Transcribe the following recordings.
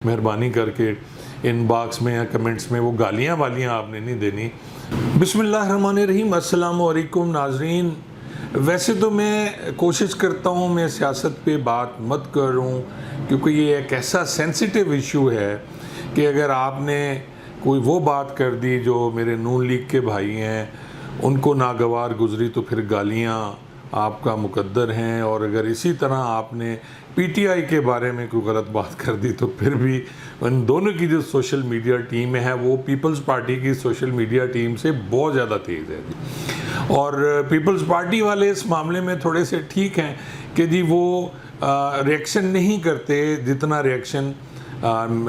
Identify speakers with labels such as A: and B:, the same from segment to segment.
A: मेहरबानी करके इनबॉक्स में या कमेंट्स में वो गालियाँ वालियाँ आपने नहीं देनी। बिस्मिल्लाहिर्रहमानिर्रहीम, अस्सलाम वालेकुम नाजरीन। वैसे तो मैं कोशिश करता हूँ मैं सियासत पे बात मत करूँ, क्योंकि ये एक ऐसा सेंसिटिव इशू है कि अगर आपने कोई वो बात कर दी जो मेरे नून लीग के भाई हैं उनको नागवार गुजरी तो फिर गालियाँ आपका मुकद्दर हैं, और अगर इसी तरह आपने पीटीआई के बारे में कोई गलत बात कर दी तो फिर भी उन दोनों की जो सोशल मीडिया टीम है वो पीपल्स पार्टी की सोशल मीडिया टीम से बहुत ज़्यादा तेज़ है। और पीपल्स पार्टी वाले इस मामले में थोड़े से ठीक हैं कि जी वो रिएक्शन नहीं करते जितना रिएक्शन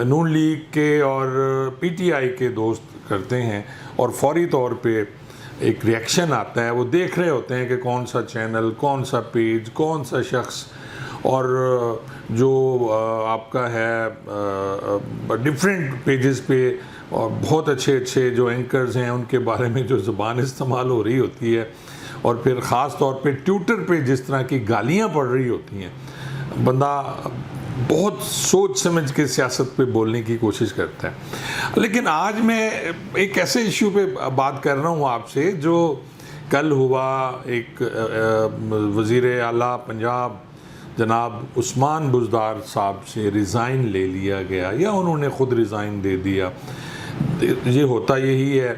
A: नून लीग के और पीटीआई के दोस्त करते हैं, और फौरी तौर पे एक रिएक्शन आता है। वो देख रहे होते हैं कि कौन सा चैनल, कौन सा पेज, कौन सा शख्स, और जो आपका है डिफरेंट पेजेस पे और बहुत अच्छे अच्छे जो एंकर्स हैं उनके बारे में जो ज़ुबान इस्तेमाल हो रही होती है, और फिर ख़ास तौर पे ट्विटर पे जिस तरह की गालियाँ पड़ रही होती हैं, बंदा बहुत सोच समझ के सियासत पे बोलने की कोशिश करता है। लेकिन आज मैं एक ऐसे इशू पे बात कर रहा हूँ आपसे जो कल हुआ। एक वज़ीर आला पंजाब जनाब उस्मान बुज़दार साहब से रिज़ाइन ले लिया गया, या उन्होंने ख़ुद रिज़ाइन दे दिया। ये होता यही है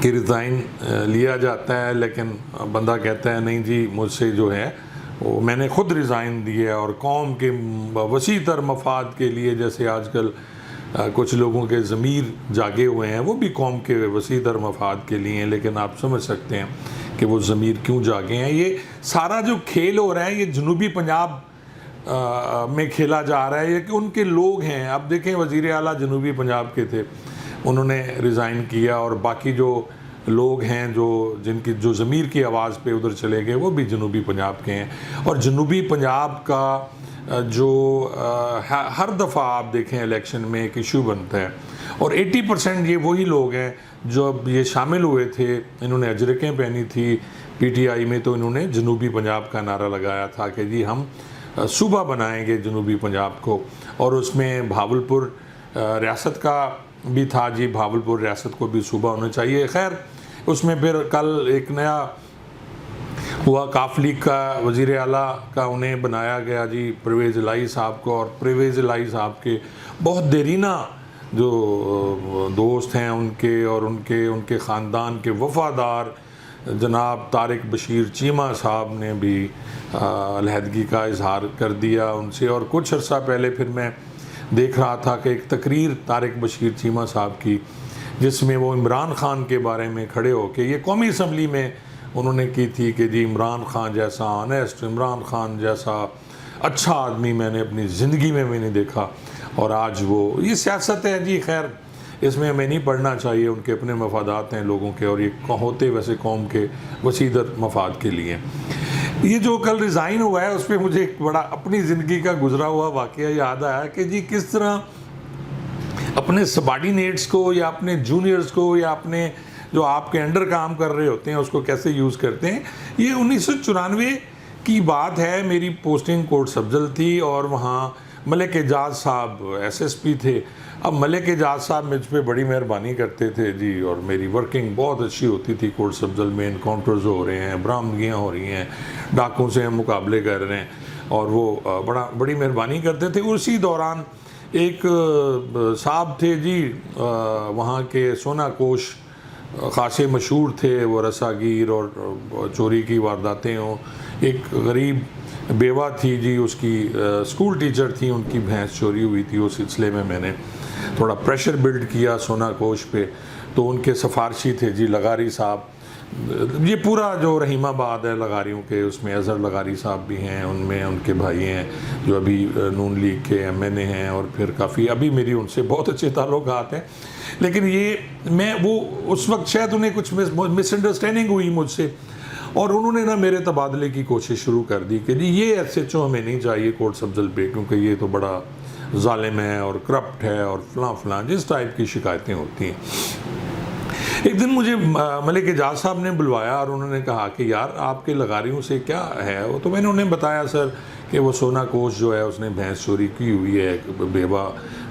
A: कि रिज़ाइन लिया जाता है, लेकिन बंदा कहता है नहीं जी मुझसे जो है वो मैंने ख़ुद रिज़ाइन दिया, और कौम के वसी तर मफाद के लिए, जैसे आजकल कुछ लोगों के ज़मीर जागे हुए हैं वो भी कौम के वसी तर मफाद के लिए हैं, लेकिन आप समझ सकते हैं कि वो ज़मीर क्यों जागे हैं। ये सारा जो खेल हो रहा है ये जनूबी पंजाब में खेला जा रहा है, ये कि उनके लोग हैं। अब देखें वज़ीर आला जनूबी पंजाब के थे, उन्होंने रिज़ाइन किया, और बाकी जो लोग हैं जो जिनकी जो ज़मीर की आवाज़ पे उधर चले गए वो भी जनूबी पंजाब के हैं। और जनूबी पंजाब का जो हर दफ़ा आप देखें इलेक्शन में एक इशू बनता है, और 80% ये वही लोग हैं जो अब ये शामिल हुए थे। इन्होंने अजरकें पहनी थी पीटीआई में, तो इन्होंने जनूबी पंजाब का नारा लगाया था कि जी हम सूबा बनाएंगे जनूबी पंजाब को, और उसमें भावलपुर रियासत का भी था जी, भावलपुर रियासत को भी सूबा होना चाहिए। खैर उसमें फिर कल एक नया हुआ, काफ लीग का वज़ीर आला का उन्हें बनाया गया जी परवेज़ इलाही साहब को, और परवेज़ इलाही साहब के बहुत देरीना जो दोस्त हैं उनके और उनके ख़ानदान के वफ़ादार जनाब तारिक बशीर चीमा साहब ने भी अलहदगी का इजहार कर दिया उनसे। और कुछ अर्सा पहले फिर मैं देख रहा था कि एक तकरीर तारिक बशीर चीमा साहब की, जिसमें वो इमरान ख़ान के बारे में खड़े होकर ये कौमी असम्बली में उन्होंने की थी कि जी इमरान ख़ान जैसा ऑनेस्ट, इमरान ख़ान जैसा अच्छा आदमी मैंने अपनी ज़िंदगी में भी नहीं देखा। और आज वो ये सियासत है जी, खैर इसमें हमें नहीं पढ़ना चाहिए, उनके अपने मफादात हैं लोगों के, और ये होते वैसे कौम के वसीदर मफाद के लिए। ये जो कल रिज़ाइन हुआ है उस पर मुझे एक बड़ा अपनी ज़िंदगी का गुजरा हुआ वाक़या याद आया कि जी किस तरह अपने सबॉर्डिनेट्स को या अपने जूनियर्स को या अपने जो आपके अंडर काम कर रहे होते हैं उसको कैसे यूज़ करते हैं। ये 1994 की बात है, मेरी पोस्टिंग कोट सब्जल थी और वहाँ मलिक एजाज साहब एसएसपी थे। अब मलिक एजाज साहब मुझ पर बड़ी मेहरबानी करते थे जी, और मेरी वर्किंग बहुत अच्छी होती थी। कोट सब्जल में इनकाउंटर्स हो रहे हैं, बरामदगियाँ हो रही हैं, डाकों से हम मुकाबले कर रहे हैं, और वो बड़ी मेहरबानी करते थे। उसी दौरान एक साहब थे जी वहाँ के सोना कोश ख़ासे मशहूर थे, वो रसागीर और चोरी की वारदातें हों। एक गरीब बेवा थी जी, उसकी स्कूल टीचर थी, उनकी भैंस चोरी हुई थी। उस सिलसिले में मैंने थोड़ा प्रेशर बिल्ड किया सोना कोश पे, तो उनके सिफारशी थे जी लगारी साहब। ये पूरा जो रहीमाबाद है लगारियों के, उसमें अज़हर लगारी साहब भी हैं, उनमें उनके भाई हैं जो अभी नून लीग के एमएनए हैं, और फिर काफ़ी अभी मेरी उनसे बहुत अच्छे ताल्लुकात हैं। लेकिन ये मैं वो उस वक्त शायद उन्हें कुछ मिसअंडरस्टैंडिंग हुई मुझसे, और उन्होंने ना मेरे तबादले की कोशिश शुरू कर दी कि जी ये एसएचओ हमें नहीं चाहिए कोट सब्जल पे, क्योंकि ये तो बड़ा जालिम है और करप्ट है और फलां जिस टाइप की शिकायतें होती हैं। एक दिन मुझे मलिक एजाज साहब ने बुलवाया और उन्होंने कहा कि यार आपके लगारियों से क्या है वो, तो मैंने उन्हें बताया सर कि वो सोना कोश जो है उसने भैंस चोरी की हुई है, एक बेवा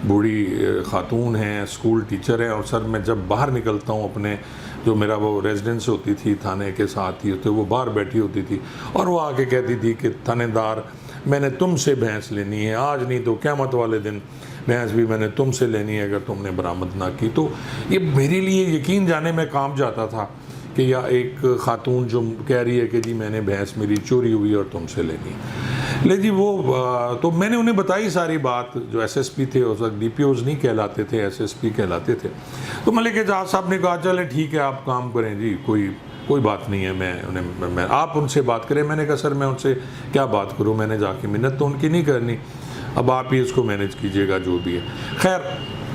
A: बूढ़ी खातून है, स्कूल टीचर है। और सर मैं जब बाहर निकलता हूँ अपने, जो मेरा वो रेजिडेंस होती थी थाने के साथ ही, तो वो बाहर बैठी होती थी और वो आके कहती थी कि थानेदार मैंने तुमसे भैंस लेनी है, आज नहीं तो क़यामत वाले दिन भैंस भी मैंने तुमसे लेनी है अगर तुमने बरामद ना की। तो ये मेरे लिए यकीन जाने में काम जाता था कि या एक ख़ातून जो कह रही है कि जी मैंने भैंस मेरी चोरी हुई और तुमसे लेनी है। ले जी वो तो मैंने उन्हें बताई सारी बात। जो एसएसपी थे उस वक्त DPOs नहीं कहलाते थे, एसएसपी कहलाते थे। तो मलिक एजाज साहब ने कहा चले ठीक है आप काम करें जी, कोई बात नहीं है, मैं आप उनसे बात करें। मैंने कहा सर मैं उनसे क्या बात करूं, मैंने जाके मिन्नत तो उनकी नहीं करनी, अब आप ही इसको मैनेज कीजिएगा जो भी है। खैर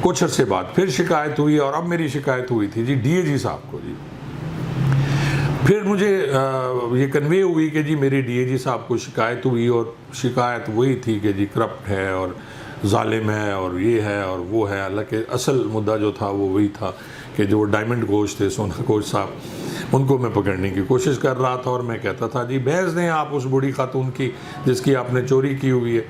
A: कुछ अर्से बाद फिर शिकायत हुई और अब मेरी शिकायत हुई थी जी DAG साहब को। जी फिर मुझे ये कन्वे हुई कि जी मेरी DAG साहब को शिकायत हुई और शिकायत वही थी कि जी करप्ट है और जालिम है और ये है और वो है। हालांकि असल मुद्दा जो था वो वही था कि जो डायमंड कोच थे, सोना कोच साहब, उनको मैं पकड़ने की कोशिश कर रहा था। और मैं कहता था जी भैंस दें आप उस बूढ़ी खातून की जिसकी आपने चोरी की हुई है।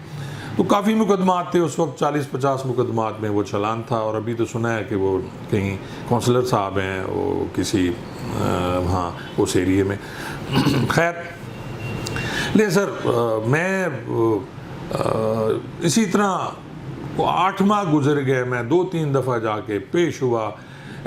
A: तो काफ़ी मुकदमात थे उस वक्त, 40-50 मुकदमात में वो चलान था। और अभी तो सुना है कि वो कहीं कौंसलर साहब हैं वो किसी हाँ उस एरिए में। खैर ले सर मैं इसी तरह 8 माह गुजर गए, मैं 2-3 दफ़ा जाके पेश हुआ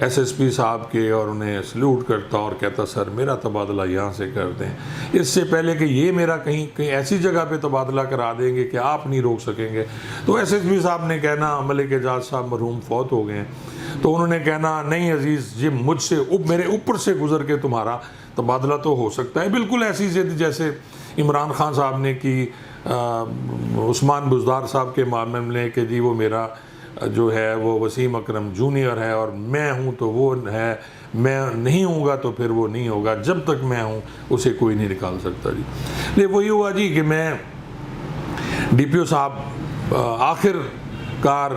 A: SSP साहब के और उन्हें सल्यूट करता और कहता सर मेरा तबादला यहाँ से कर दें, इससे पहले कि ये मेरा कहीं ऐसी जगह पे तबादला करा देंगे कि आप नहीं रोक सकेंगे। तो SSP साहब ने कहना, मलिक एजाज साहब मरहूम फौत हो गए हैं, तो उन्होंने कहना नहीं अजीज़ जी मुझसे मेरे ऊपर से गुजर के तुम्हारा तबादला तो हो सकता है। बिल्कुल ऐसी जिद जैसे इमरान खान साहब ने की उस्मान बुज़दार साहब के मामले में कि जी वो मेरा जो है वो वसीम अकरम जूनियर है और मैं हूँ तो वो है, मैं नहीं हूँगा तो फिर वो नहीं होगा, जब तक मैं हूँ उसे कोई नहीं निकाल सकता जी। ले वही हुआ जी कि मैं DPO साहब आखिरकार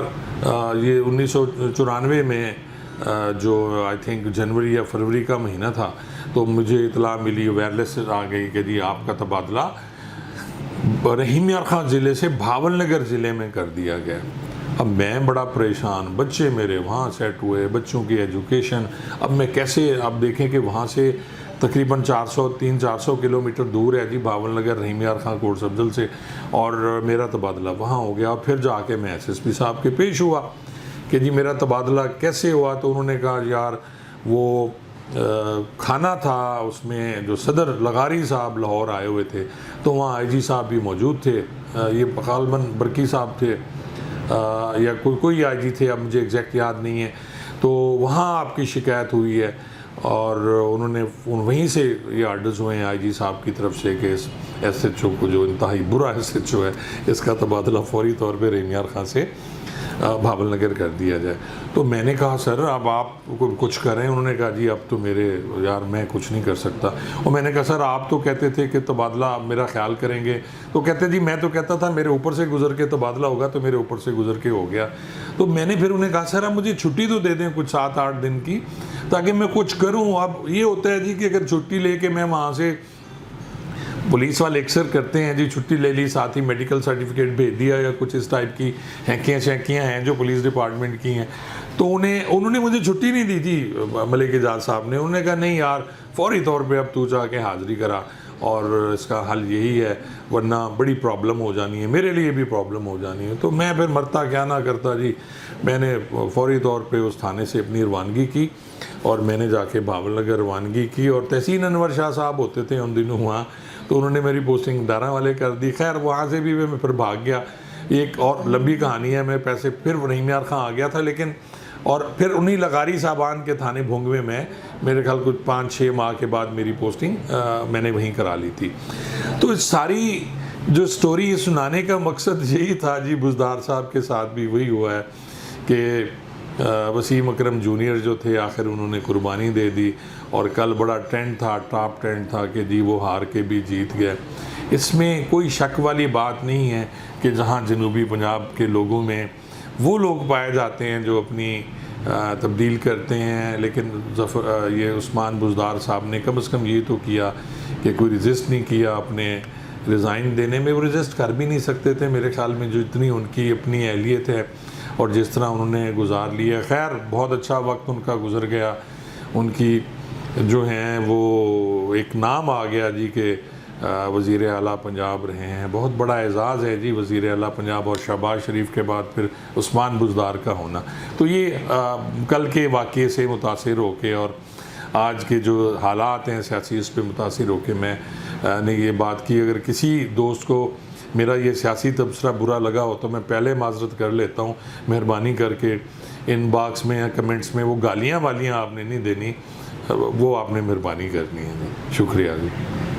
A: ये 1994 में जो आई थिंक जनवरी या फरवरी का महीना था, तो मुझे इतला मिली, वायरलेस आ गई कि जी आपका तबादला रहीम यार खां ज़िले से भावलनगर ज़िले में कर दिया गया। अब मैं बड़ा परेशान, बच्चे मेरे वहाँ सेट हुए, बच्चों की एजुकेशन, अब मैं कैसे, आप देखें कि वहाँ से तकरीबन 300-400 किलोमीटर दूर है जी भावलनगर रहीम यार खां कोर्ट अफजल से, और मेरा तबादला वहाँ हो गया। और फिर जाके मैं SSP साहब के पेश हुआ कि जी मेरा तबादला कैसे हुआ। तो उन्होंने कहा यार वो खाना था उसमें जो सदर लगारी साहब लाहौर आए हुए थे, तो वहाँ IG साहब भी मौजूद थे, ये गालिबन बरकी साहब थे या कोई IG थे, अब मुझे एग्जैक्ट याद नहीं है। तो वहाँ आपकी शिकायत हुई है और उन्होंने वहीं से ये आर्डर्स हुए हैं IG साहब की तरफ से कि इस SHO को, जो इंतहाई बुरा SHO है, इसका तबादला फौरी तौर पे रहीम यार खां से भावलनगर कर दिया जाए। तो मैंने कहा सर अब आप कुछ करें। उन्होंने कहा जी अब तो मेरे यार मैं कुछ नहीं कर सकता। और मैंने कहा सर आप तो कहते थे कि तबादला आप मेरा ख्याल करेंगे, तो कहते जी मैं तो कहता था मेरे ऊपर से गुजर के तबादला होगा, तो मेरे ऊपर से गुजर के हो गया। तो मैंने फिर उन्हें कहा सर आप मुझे छुट्टी तो दे दें कुछ 7-8 दिन की, ताकि मैं कुछ करूँ। अब ये होता है जी कि अगर छुट्टी ले कर मैं वहाँ से, पुलिस वाले अक्सर करते हैं जी छुट्टी ले ली साथ ही मेडिकल सर्टिफिकेट भेज दिया या कुछ इस टाइप की हैंकियाँ शैंकियाँ हैं जो पुलिस डिपार्टमेंट की हैं। तो उन्होंने मुझे छुट्टी नहीं दी थी मलिक एजाज साहब ने। उन्होंने कहा नहीं यार फौरी तौर पे अब तू जाके हाज़िरी करा और इसका हल यही है, वरना बड़ी प्रॉब्लम हो जानी है, मेरे लिए भी प्रॉब्लम हो जानी है। तो मैं फिर मरता क्या ना करता जी, मैंने फौरी तौर पे उस थाने से अपनी रवानगी की और मैंने जाके भावलनगर रवानगी की। और तहसीन अनवर शाह साहब होते थे उन दिनों वहाँ, तो उन्होंने मेरी पोस्टिंग दारा वाले कर दी। खैर वहाँ से भी मैं फिर भाग गया। एक और लंबी कहानी है, मैं पैसे फिर रहीम यार खां आ गया था, लेकिन और फिर उन्हीं लगारी साहबान के थाने भोंगवे में मेरे ख्याल कुछ 5-6 माह के बाद मेरी पोस्टिंग मैंने वहीं करा ली थी। तो इस सारी जो स्टोरी सुनाने का मकसद यही था जी, बुज़दार साहब के साथ भी वही हुआ है कि वसीम अकरम जूनियर जो थे आखिर उन्होंने कुर्बानी दे दी। और कल बड़ा ट्रेंड था, टॉप ट्रेंड था कि जी वो हार के भी जीत गए। इसमें कोई शक वाली बात नहीं है कि जहाँ जनूबी पंजाब के लोगों में वो लोग पाए जाते हैं जो अपनी तब्दील करते हैं, लेकिन ये उस्मान बुज़दार साहब ने कम से कम ये तो किया कि कोई रजिस्ट नहीं किया अपने रिज़ाइन देने में। वो रजिस्ट कर भी नहीं सकते थे मेरे ख्याल में, जो इतनी उनकी अपनी अहलियत है और जिस तरह उन्होंने गुजार लिया। खैर बहुत अच्छा वक्त उनका गुजर गया, उनकी जो हैं वो एक नाम आ गया जी के वज़ीर आला पंजाब रहे हैं। बहुत बड़ा एज़ाज़ है जी वज़ीर आला पंजाब, और शहबाज शरीफ के बाद फिर उस्मान बुज़दार का होना। तो ये कल के वाक़े से मुतासिर होके और आज के जो हालात हैं सियासी, इस पे मुतासिर होके मैंने ये बात की। अगर किसी दोस्त को मेरा ये सियासी तबसरा बुरा लगा हो तो मैं पहले माजरत कर लेता हूँ। मेहरबानी करके इनबॉक्स में या कमेंट्स में वो गालियाँ वालियाँ आपने नहीं देनी, वो आपने मेहरबानी करनी है। शुक्रिया जी।